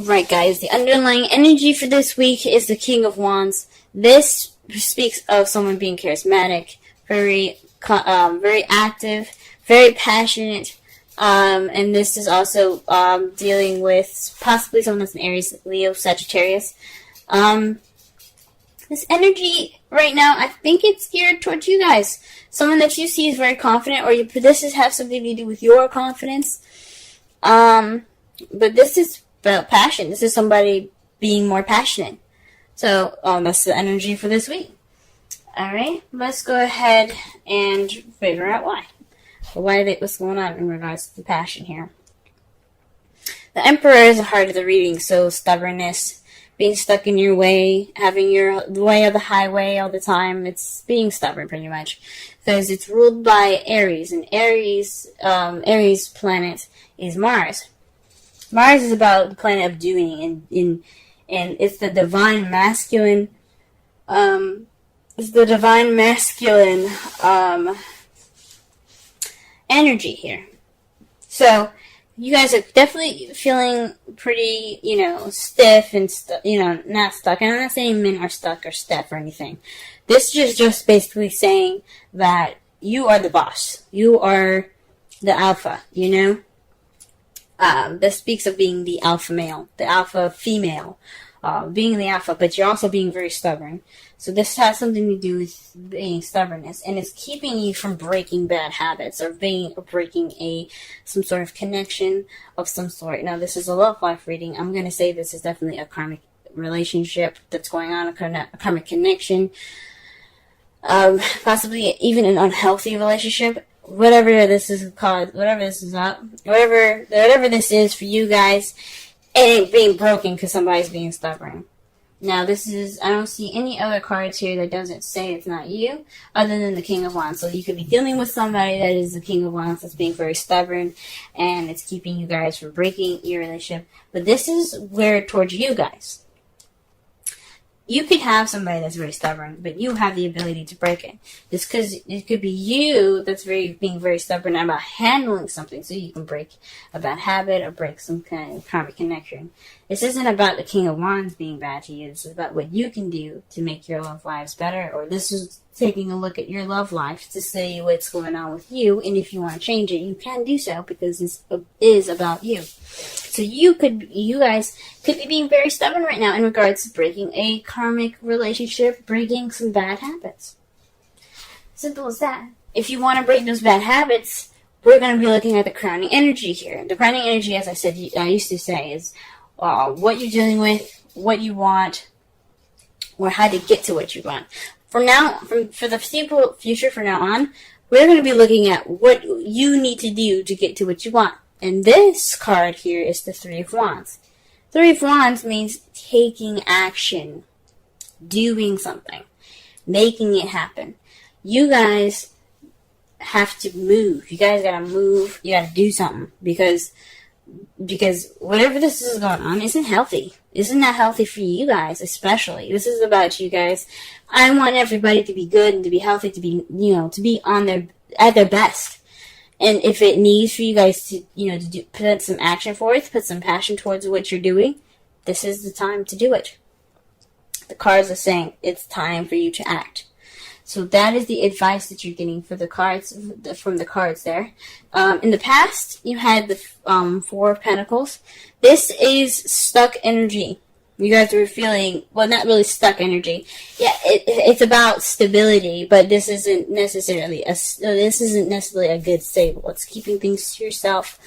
Right, guys, the underlying energy for this week is the King of Wands. This speaks of someone being charismatic, very active, very passionate, and this is also dealing with possibly someone that's an Aries, Leo, Sagittarius. This energy right now, I think it's geared towards you guys. Someone that you see is very confident, or this has something to do with your confidence. But this is about passion. This is somebody being more passionate. So, that's the energy for this week. Alright, let's go ahead and figure out why. What's going on in regards to the passion here. The Emperor is the heart of the reading, so stubbornness, being stuck in your way, having your way of the highway all the time. It's being stubborn, pretty much. Because it's ruled by Aries, and Aries planet is Mars. Mars is about the planet of doing, and it's the divine masculine, energy here. So, you guys are definitely feeling pretty, stiff and, not stuck. And I'm not saying men are stuck or stiff or anything. This is just basically saying that you are the boss. You are the alpha, This speaks of being the alpha male, the alpha female, being the alpha, but you're also being very stubborn. So this has something to do with being stubbornness, and it's keeping you from breaking bad habits or breaking some sort of connection of some sort. Now, this is a love life reading. I'm going to say this is definitely a karmic relationship that's going on, a karmic connection, possibly even an unhealthy relationship. Whatever this is called, whatever this is for you guys, it ain't being broken because somebody's being stubborn. Now, I don't see any other cards here that doesn't say it's not you, other than the King of Wands. So you could be dealing with somebody that is the King of Wands that's being very stubborn, and it's keeping you guys from breaking your relationship. But this is where towards you guys. You could have somebody that's very stubborn, but you have the ability to break it. Just because it could be you that's being very stubborn about handling something, so you can break a bad habit or break some kind of karmic connection. This isn't about the King of Wands being bad to you. This is about what you can do to make your love lives better, or this is taking a look at your love life to say what's going on with you, and if you want to change it, you can do so, because this is about you. So you guys could be being very stubborn right now in regards to breaking a karmic relationship, breaking some bad habits. Simple as that. If you want to break those bad habits, we're going to be looking at the crowning energy here. The crowning energy, as I used to say, is what you're dealing with, what you want, or how to get to what you want. For the foreseeable future, from now on, we're going to be looking at what you need to do to get to what you want. And this card here is the Three of Wands. Three of Wands means taking action, doing something, making it happen. You guys have to move. You guys gotta move. You gotta do something, because whatever this is going on isn't healthy. Isn't that healthy for you guys, especially? This is about you guys. I want everybody to be good and to be healthy, to be, to be at their best. And if it needs for you guys to, to put some action forth, put some passion towards what you're doing, this is the time to do it. The cards are saying it's time for you to act. So that is the advice that you're getting for the cards, from the cards there. In the past, you had the Four of Pentacles. This is stuck energy. You guys were feeling, well, not really stuck energy. Yeah, it's about stability, but this isn't necessarily a good stable. It's keeping things to yourself,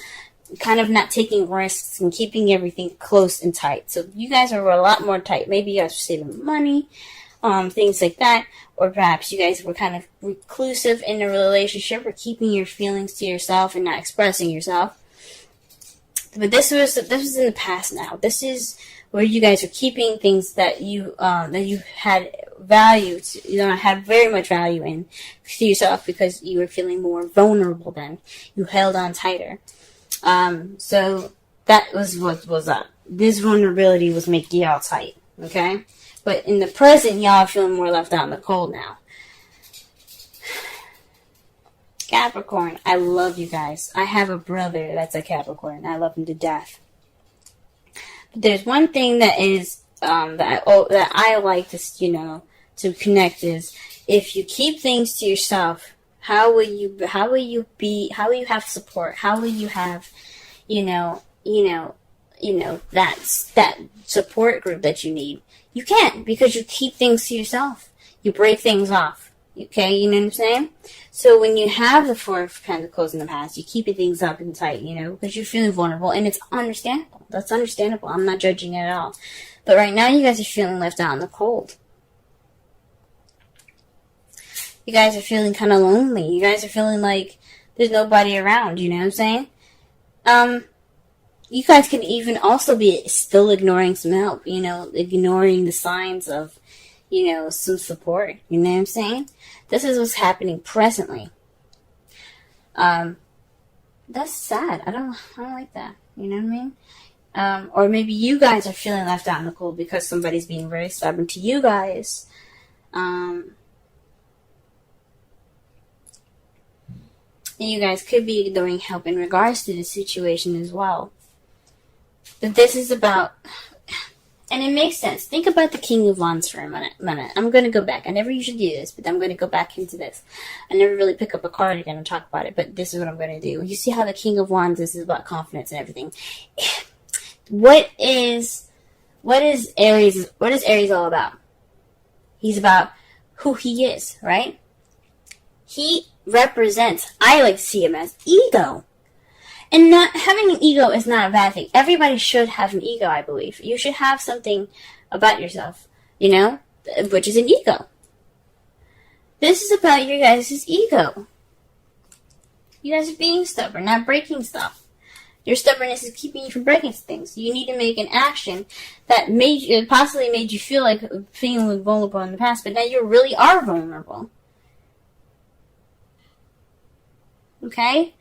kind of not taking risks and keeping everything close and tight. So you guys are a lot more tight. Maybe you guys are saving money, things like that. Or perhaps you guys were kind of reclusive in a relationship, or keeping your feelings to yourself and not expressing yourself. But this was in the past now. This is where you guys are keeping things that you had value to, had very much value in to yourself, because you were feeling more vulnerable then. You held on tighter. So that was what was up. This vulnerability was making y'all tight, okay? But in the present, y'all are feeling more left out in the cold now. Capricorn, I love you guys. I have a brother that's a Capricorn. I love him to death. But there's one thing that is that I like to to connect is, if you keep things to yourself, how will you have support? How will you have that support group that you need? You can't, because you keep things to yourself. You break things off. Okay, you know what I'm saying? So when you have the Four of Pentacles in the past, you keep things up and tight, because you're feeling vulnerable, and it's understandable. That's understandable. I'm not judging it at all. But right now, you guys are feeling left out in the cold. You guys are feeling kind of lonely. You guys are feeling like there's nobody around, you know what I'm saying? You guys can even also be still ignoring some help, ignoring the signs of, some support, you know what I'm saying? This is what's happening presently. That's sad. I don't like that, you know what I mean? Or maybe you guys are feeling left out in the cold because somebody's being very stubborn to you guys. And you guys could be ignoring help in regards to the situation as well. But this is about, and it makes sense. Think about the King of Wands for a minute. I'm going to go back. I never usually do this, but I'm going to go back into this. I never really pick up a card again and talk about it, but this is what I'm going to do. You see how the King of Wands is about confidence and everything. What is Aries? What is Aries all about? He's about who he is, right? He represents, I like to see him as ego. And not having an ego is not a bad thing. Everybody should have an ego, I believe. You should have something about yourself, which is an ego. This is about your guys' ego. You guys are being stubborn, not breaking stuff. Your stubbornness is keeping you from breaking things. You need to make an action that possibly made you feel like feeling vulnerable in the past, but now you really are vulnerable. Okay?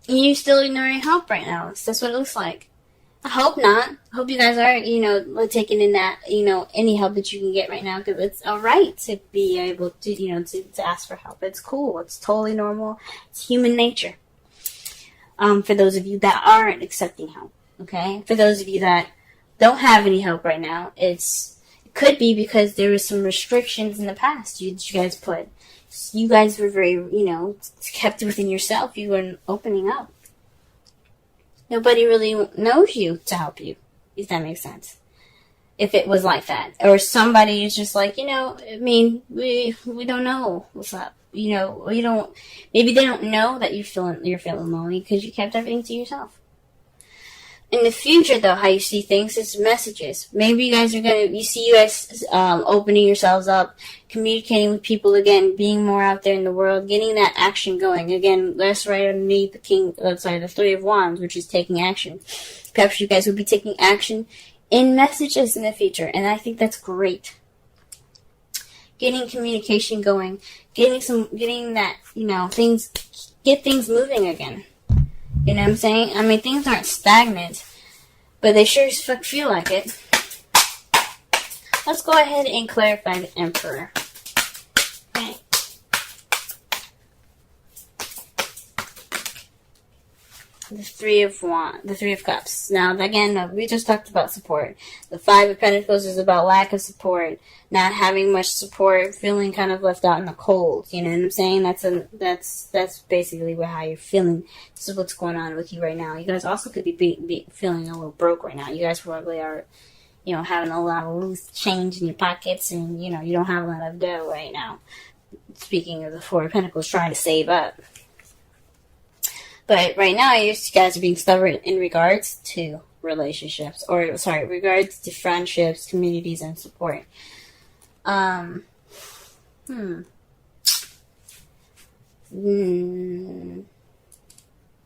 You still ignoring help right now. That's what it looks like. I hope not. I hope you guys are, taking in that, any help that you can get right now, because it's alright to be able to, to ask for help. It's cool. It's totally normal. It's human nature. For those of you that aren't accepting help, okay? For those of you that don't have any help right now, it could be because there was some restrictions in the past you guys put. You guys were very, kept within yourself. You weren't opening up. Nobody really knows you to help you, if that makes sense. If it was like that. Or somebody is just like, we don't know what's up. Maybe they don't know that you're feeling lonely because you kept everything to yourself. In the future, though, how you see things is messages. Maybe you guys opening yourselves up, communicating with people again, being more out there in the world, getting that action going. Again, that's right underneath the Three of Wands, which is taking action. Perhaps you guys will be taking action in messages in the future, and I think that's great. Getting communication going, get things moving again. You know what I'm saying? I mean, things aren't stagnant, but they sure as fuck feel like it. Let's go ahead and clarify the Emperor. Okay. The Three of Cups. Now, again, we just talked about support. The Five of Pentacles is about lack of support, not having much support, feeling kind of left out in the cold. You know what I'm saying? That's basically how you're feeling. This is what's going on with you right now. You guys also could be feeling a little broke right now. You guys probably are, having a lot of loose change in your pockets, and you don't have a lot of dough right now. Speaking of the Four of Pentacles, trying to save up. But right now, you guys are being stubborn in regards to relationships, regards to friendships, communities, and support.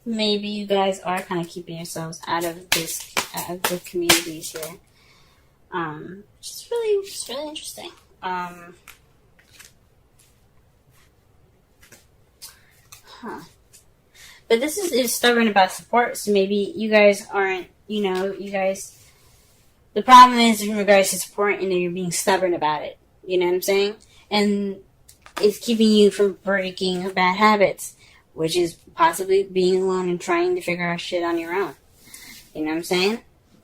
Maybe you guys are kind of keeping yourselves out of the communities here. Which is really interesting. But this is stubborn about support, so maybe you guys aren't, the problem is in regards to support, and then you're being stubborn about it. You know what I'm saying? And it's keeping you from breaking bad habits, which is possibly being alone and trying to figure out shit on your own. You know what I'm saying?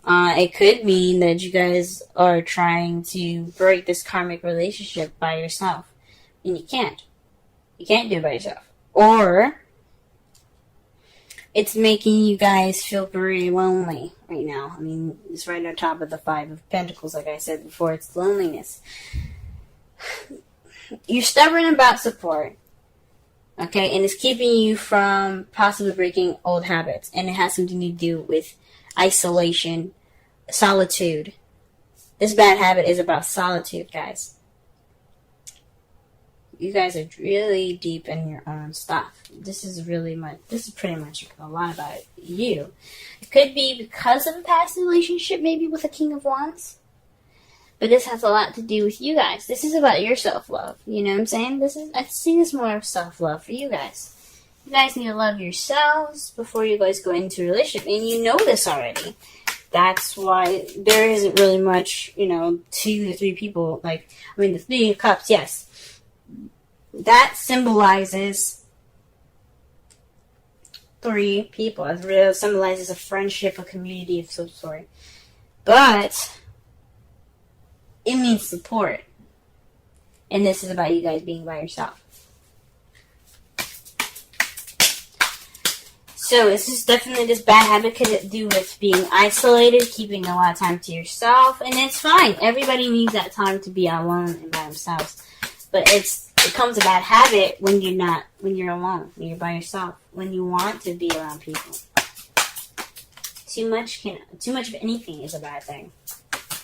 It could mean that you guys are trying to break this karmic relationship by yourself. And you can't. You can't do it by yourself. Or it's making you guys feel very lonely right now. I mean, it's right on top of the Five of Pentacles, like I said before. It's loneliness. You're stubborn about support. Okay? And it's keeping you from possibly breaking old habits. And it has something to do with isolation, solitude. This bad habit is about solitude, guys. You guys are really deep in your own stuff. This is pretty much a lot about you. It could be because of a past relationship, maybe with a King of Wands. But this has a lot to do with you guys. This is about your self-love. You know what I'm saying? I see this more of self-love for you guys. You guys need to love yourselves before you guys go into a relationship. And you know this already. That's why there isn't really much, 2 to 3 people. The Three of Cups, yes. That symbolizes 3 people. It symbolizes a friendship, a community of some sort. But it means support. And this is about you guys being by yourself. So this bad habit could do with being isolated, keeping a lot of time to yourself, and it's fine. Everybody needs that time to be alone and by themselves. But it becomes a bad habit when you're alone, when you're by yourself, when you want to be around people. Too much of anything is a bad thing.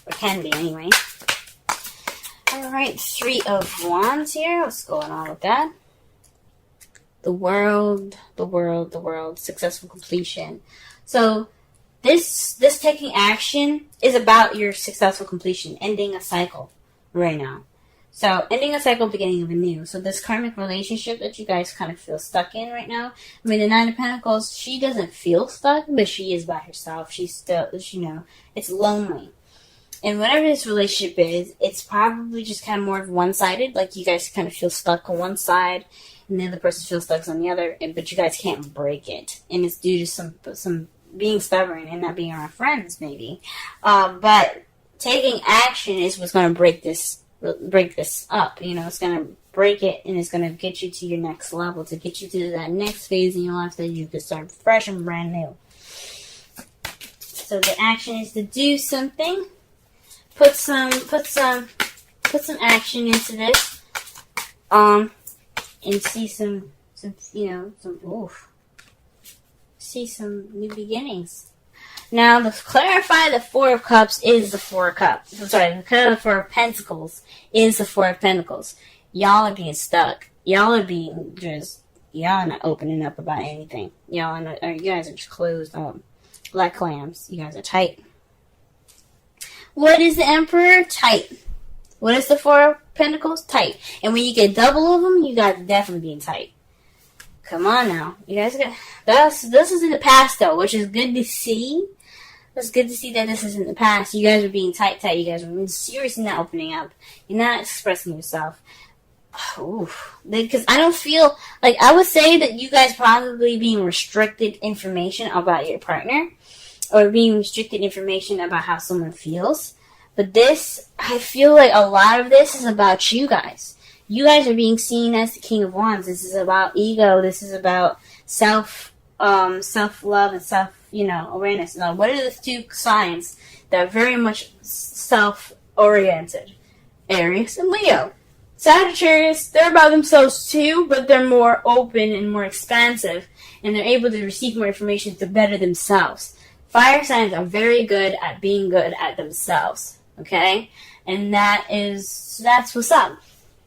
Or can be anyway. Alright, 3 of Wands here. What's going on with that? The world, successful completion. So, this taking action is about your successful completion, ending a cycle right now. So, ending a cycle, beginning of a new. So, this karmic relationship that you guys kind of feel stuck in right now. I mean, the Nine of Pentacles, she doesn't feel stuck, but she is by herself. She's still, it's lonely. And whatever this relationship is, it's probably just kind of more one-sided. Like, you guys kind of feel stuck on one side, and the other person feels stuck on the other, but you guys can't break it. And it's due to some being stubborn and not being around friends, maybe. But taking action is what's going to break this up. It's going to break it, and it's going to get you to your next level, to get you to that next phase in your life that you can start fresh and brand new. So the action is to do something. Put some action into this. And see some new beginnings. Now, to clarify, the Four of Cups is the Four of Cups. I'm sorry, the Four of Pentacles is the Four of Pentacles. Y'all are being stuck. Y'all are not opening up about anything. You guys are just closed up like clams. You guys are tight. What is the Emperor? Tight. What is the Four of Pentacles? Tight. And when you get double of them, you guys are definitely being tight. Come on now. You guys got this is in the past though, which is good to see. It's good to see that this is in the past. You guys are being tight. You guys are being serious and not opening up. You're not expressing yourself. Because I don't feel like I would say that you guys probably being restricted information about your partner, or being restricted information about how someone feels. But this, I feel like a lot of this is about you guys. You guys are being seen as the King of Wands. This is about ego. This is about self-love and self-awareness. Now, what are the 2 signs that are very much self-oriented? Aries and Leo. Sagittarius, they're about themselves too, but they're more open and more expansive, and they're able to receive more information to better themselves. Fire signs are very good at being good at themselves, okay? And that's what's up.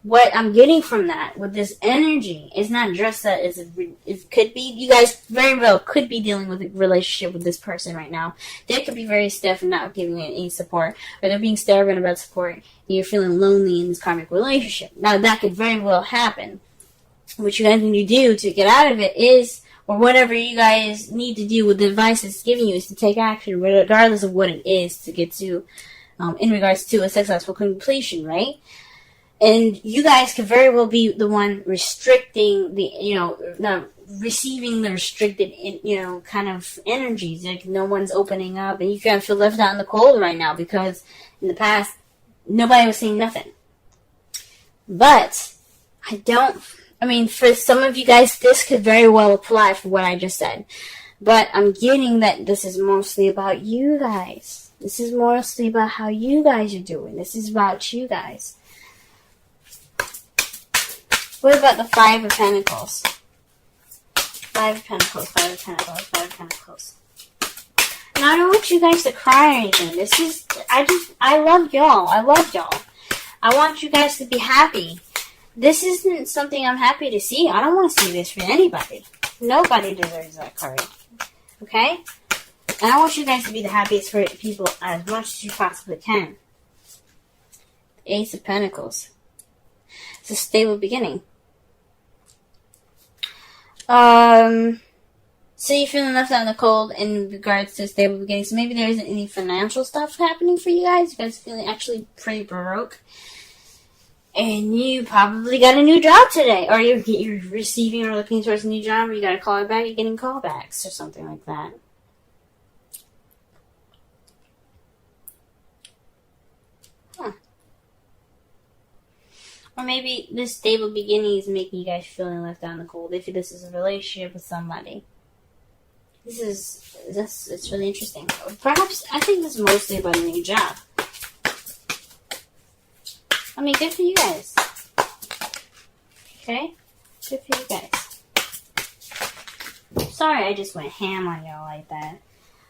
What I'm getting from that, with this energy, is not just that it could be, you guys very well could be dealing with a relationship with this person right now. They could be very stiff and not giving any support, or they're being stubborn about support, and you're feeling lonely in this karmic relationship. Now, that could very well happen. What you guys need to do to get out of it is, or whatever you guys need to do with the advice it's giving you, is to take action, regardless of what it is, to get to, in regards to a successful completion, right? And you guys could very well be the one restricting receiving the restricted, kind of energies. Like no one's opening up, and you kind of feel left out in the cold right now because in the past nobody was saying nothing. But for some of you guys, this could very well apply for what I just said. But I'm getting that this is mostly about you guys. This is mostly about how you guys are doing. This is about you guys. What about the Five of Pentacles? Five of Pentacles, Five of Pentacles, Five of Pentacles. Now, I don't want you guys to cry or anything. I love y'all. I love y'all. I want you guys to be happy. This isn't something I'm happy to see. I don't want to see this for anybody. Nobody deserves that card. Okay? And I want you guys to be the happiest for people as much as you possibly can. Ace of Pentacles. It's a stable beginning. So you're feeling left out in the cold in regards to stable beginning. So maybe there isn't any financial stuff happening for you guys. You guys are feeling actually pretty broke. And you probably got a new job today. Or you're receiving or looking towards a new job. Or you got a call back. You're getting callbacks or something like that. Or maybe this stable beginning is making you guys feeling left out in the cold. If this is a relationship with somebody. It's really interesting. Perhaps, I think this is mostly about a new job. I mean, good for you guys. Okay? Good for you guys. Sorry I just went ham on y'all like that.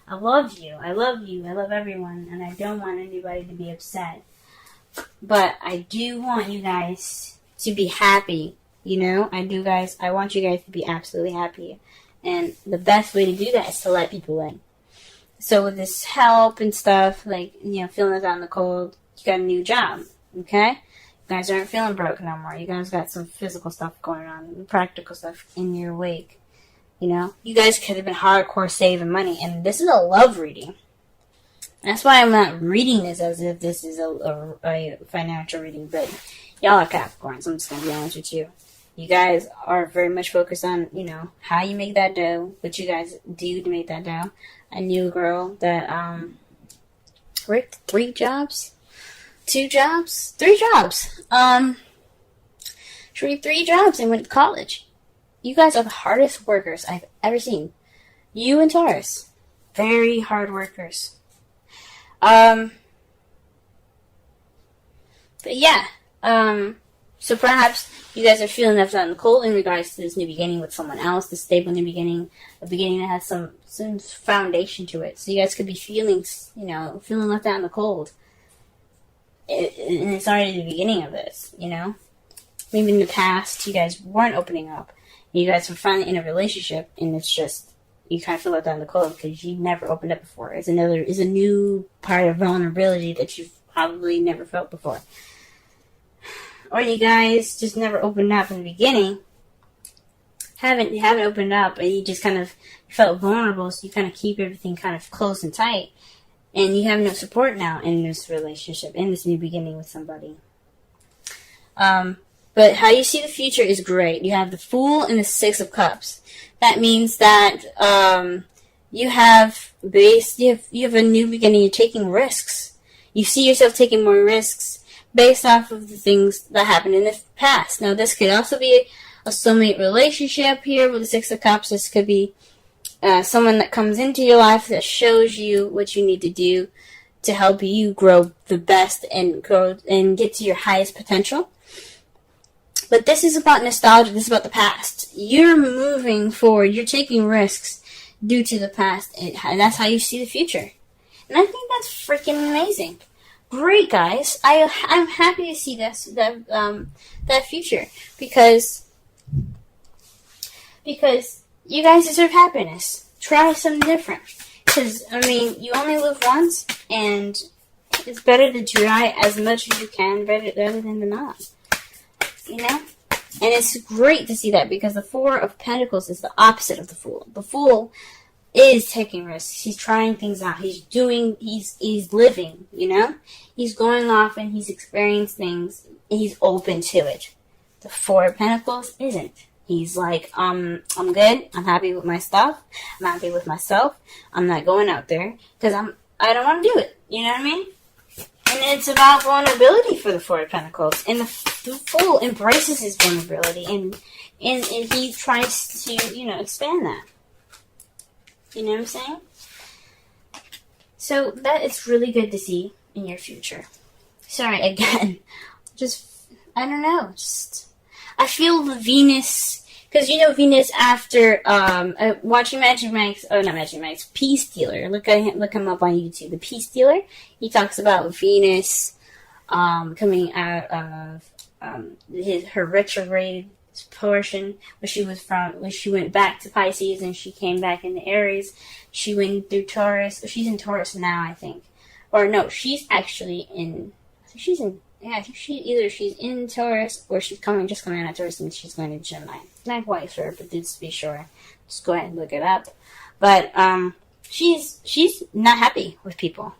I love you. I love you. I love everyone. And I don't want anybody to be upset. But I do want you guys to be happy. I want you guys to be absolutely happy. And the best way to do that is to let people in. So with this help and stuff, feeling us out in the cold, you got a new job. Okay? You guys aren't feeling broke no more. You guys got some physical stuff going on, practical stuff in your wake. You guys could have been hardcore saving money. And this is a love reading. That's why I'm not reading this as if this is a financial reading, but y'all are Capricorns. I'm just going to be honest with you. You guys are very much focused on, how you make that dough, what you guys do to make that dough. I knew a girl that worked 3 jobs? 2 jobs? 3 jobs. She worked 3 jobs and went to college. You guys are the hardest workers I've ever seen. You and Taurus. Very hard workers. But yeah, so perhaps you guys are feeling left out in the cold in regards to this new beginning with someone else, this stable new beginning, a beginning that has some foundation to it. So you guys could be feeling left out in the cold. And it's already the beginning of this, Maybe in the past you guys weren't opening up. You guys were finally in a relationship and it's just, you kind of feel left out in the cold because you never opened up before. It's a new part of vulnerability that you've probably never felt before. Or you guys just never opened up in the beginning. You haven't opened up and you just kind of felt vulnerable, so you kind of keep everything kind of close and tight. And you have no support now in this relationship, in this new beginning with somebody. But how you see the future is great. You have the Fool and the 6 of Cups. That means that you have a new beginning. You're taking risks. You see yourself taking more risks based off of the things that happened in the past. Now, this could also be a soulmate relationship here with the 6 of Cups. This could be someone that comes into your life that shows you what you need to do to help you grow the best and grow and get to your highest potential. But this is about nostalgia. This is about the past. You're moving forward. You're taking risks due to the past. And that's how you see the future. And I think that's freaking amazing. Great, guys. I'm happy to see that future. Because you guys deserve happiness. Try something different. Because, you only live once. And it's better to try as much as you can rather than not. And it's great to see that because the 4 of Pentacles is the opposite of the Fool. The Fool is taking risks. He's trying things out. He's living, He's going off and he's experiencing things and he's open to it. The 4 of Pentacles isn't. He's like, I'm good. I'm happy with my stuff. I'm happy with myself. I'm not going out there because I don't want to do it. You know what I mean? And it's about vulnerability for the Four of Pentacles. And the Fool embraces his vulnerability. And he tries to, expand that. You know what I'm saying? So that is really good to see in your future. Sorry, again. I don't know. I feel the Venus, because Venus after watching Magic Mike's, not Magic Mike's, Peace Dealer. Look him up on YouTube. The Peace Dealer. He talks about Venus coming out of her retrograde portion when she went back to Pisces and she came back into Aries. She went through Taurus. She's in Taurus now, I think. Or no, she's actually in. I think she's in Taurus or she's just coming out of Taurus and she's going to Gemini. Not quite sure, but just be sure. Just go ahead and look it up. But she's not happy with people.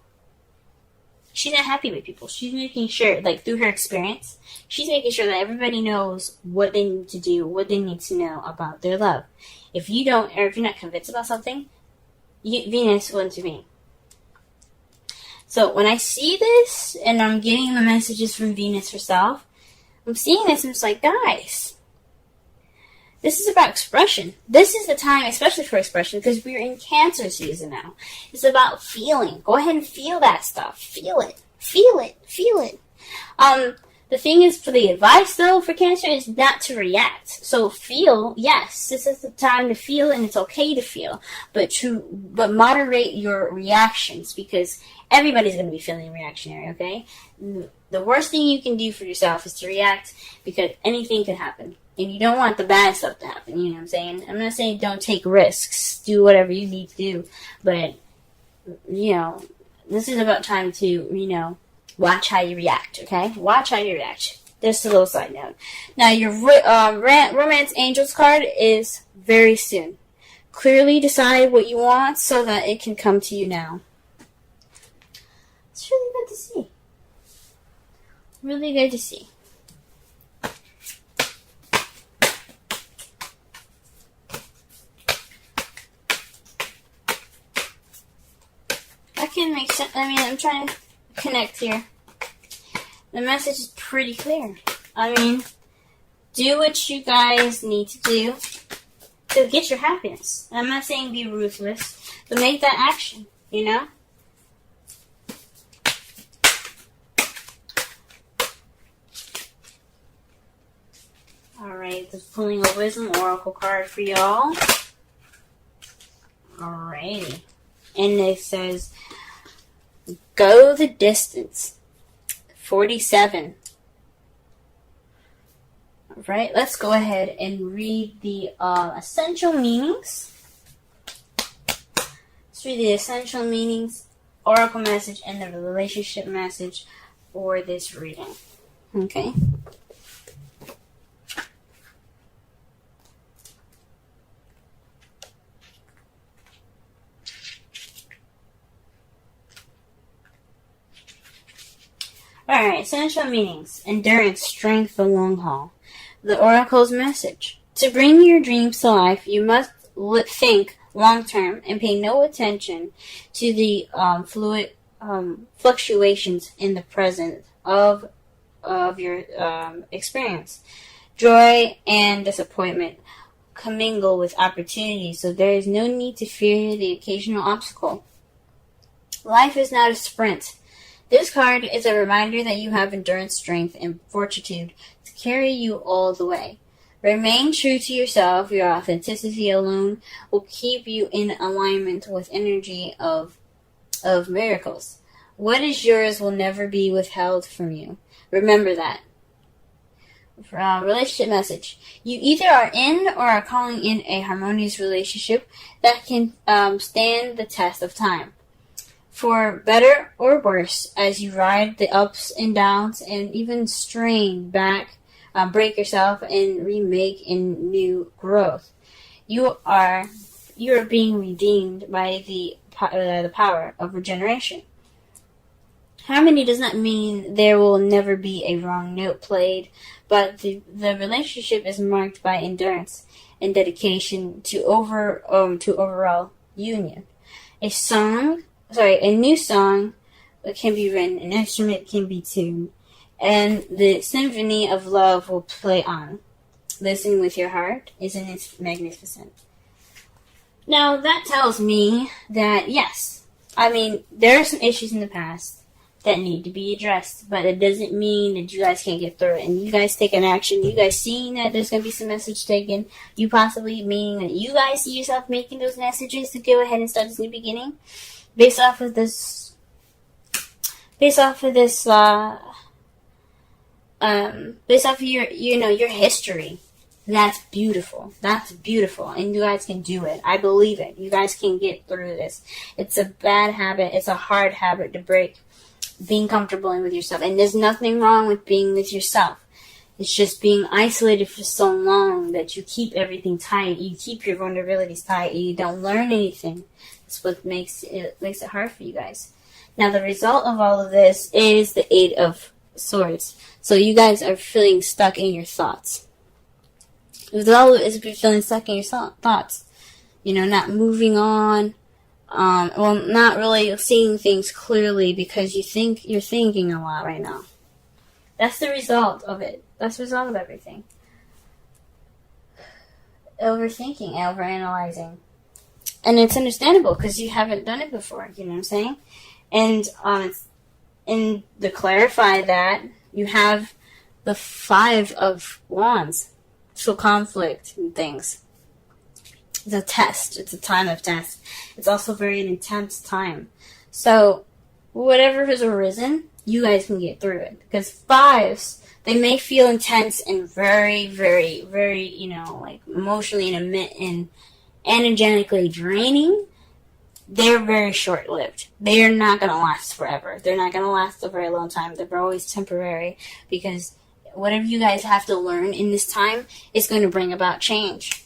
She's not happy with people. She's making sure, like through her experience, she's making sure that everybody knows what they need to do, what they need to know about their love. If you don't, or if you're not convinced about something, Venus will intervene. So when I see this, and I'm getting the messages from Venus herself, I'm seeing this and it's like, guys, this is about expression. This is the time, especially for expression, because we're in Cancer season now. It's about feeling. Go ahead and feel that stuff. Feel it. Feel it. Feel it. The thing is, for the advice, though, for Cancer is not to react. So feel, yes, this is the time to feel, and it's okay to feel. But moderate your reactions, because everybody's going to be feeling reactionary, okay? The worst thing you can do for yourself is to react, because anything can happen. And you don't want the bad stuff to happen, you know what I'm saying? I'm not saying don't take risks. Do whatever you need to do. But, this is about time to, watch how you react, okay? Watch how you react. Just a little side note. Now, your Romance Angels card is very soon. Clearly decide what you want so that it can come to you now. It's really good to see. Really good to see. That can make sense. I mean, I'm trying to connect here. The message is pretty clear. I mean, do what you guys need to do to get your happiness. I'm not saying be ruthless, but make that action, Alright, just pulling a wisdom oracle card for y'all. Alrighty. And it says, go the distance. 47. Alright, let's go ahead and read the essential meanings. Let's read the essential meanings, oracle message, and the relationship message for this reading. Okay. Alright, essential meanings. Endurance, strength, the long haul. The oracle's message. To bring your dreams to life, you must think long term and pay no attention to the fluid fluctuations in the present of your experience. Joy and disappointment commingle with opportunity, so there is no need to fear the occasional obstacle. Life is not a sprint. This card is a reminder that you have endurance, strength, and fortitude to carry you all the way. Remain true to yourself. Your authenticity alone will keep you in alignment with energy of miracles. What is yours will never be withheld from you. Remember that. Relationship message. You either are in or are calling in a harmonious relationship that can stand the test of time. For better or worse, as you ride the ups and downs and even strain back, break yourself and remake in new growth, you are being redeemed by the power of regeneration. harmony does not mean there will never be a wrong note played, but the relationship is marked by endurance and dedication to overall union. A new song can be written, an instrument can be tuned, and the symphony of love will play on. Listen with your heart. Isn't it magnificent? Now, that tells me that, yes, I mean, there are some issues in the past that need to be addressed, but it doesn't mean that you guys can't get through it. And you guys take an action, you guys seeing that there's going to be some message taken, you possibly meaning that you guys see yourself making those messages to go ahead and start this new beginning, based off of this, based off of your history. That's beautiful. That's beautiful. And you guys can do it. I believe it. You guys can get through this. It's a bad habit. It's a hard habit to break. Being comfortable with yourself. And there's nothing wrong with being with yourself. It's just being isolated for so long that you keep everything tight. You keep your vulnerabilities tight. You don't learn anything. That's what makes it hard for you guys. Now, the result of all of this is the Eight of Swords. So you guys are feeling stuck in your thoughts. The result is feeling stuck in your thoughts. You know, not moving on. Not really seeing things clearly because you're thinking a lot right now. That's the result of it. That's the result of everything. Overthinking, overanalyzing. And it's understandable because you haven't done it before, you know what I'm saying? And to clarify that, you have the Five of Wands. So conflict and things. It's a test. It's a time of test. It's also very an intense time. So, whatever has arisen, you guys can get through it. Because fives, they may feel intense and very, very, very, emotionally and energetically draining. They're very short-lived. They are not going to last forever. They're not going to last a very long time. They're always temporary because whatever you guys have to learn in this time is going to bring about change.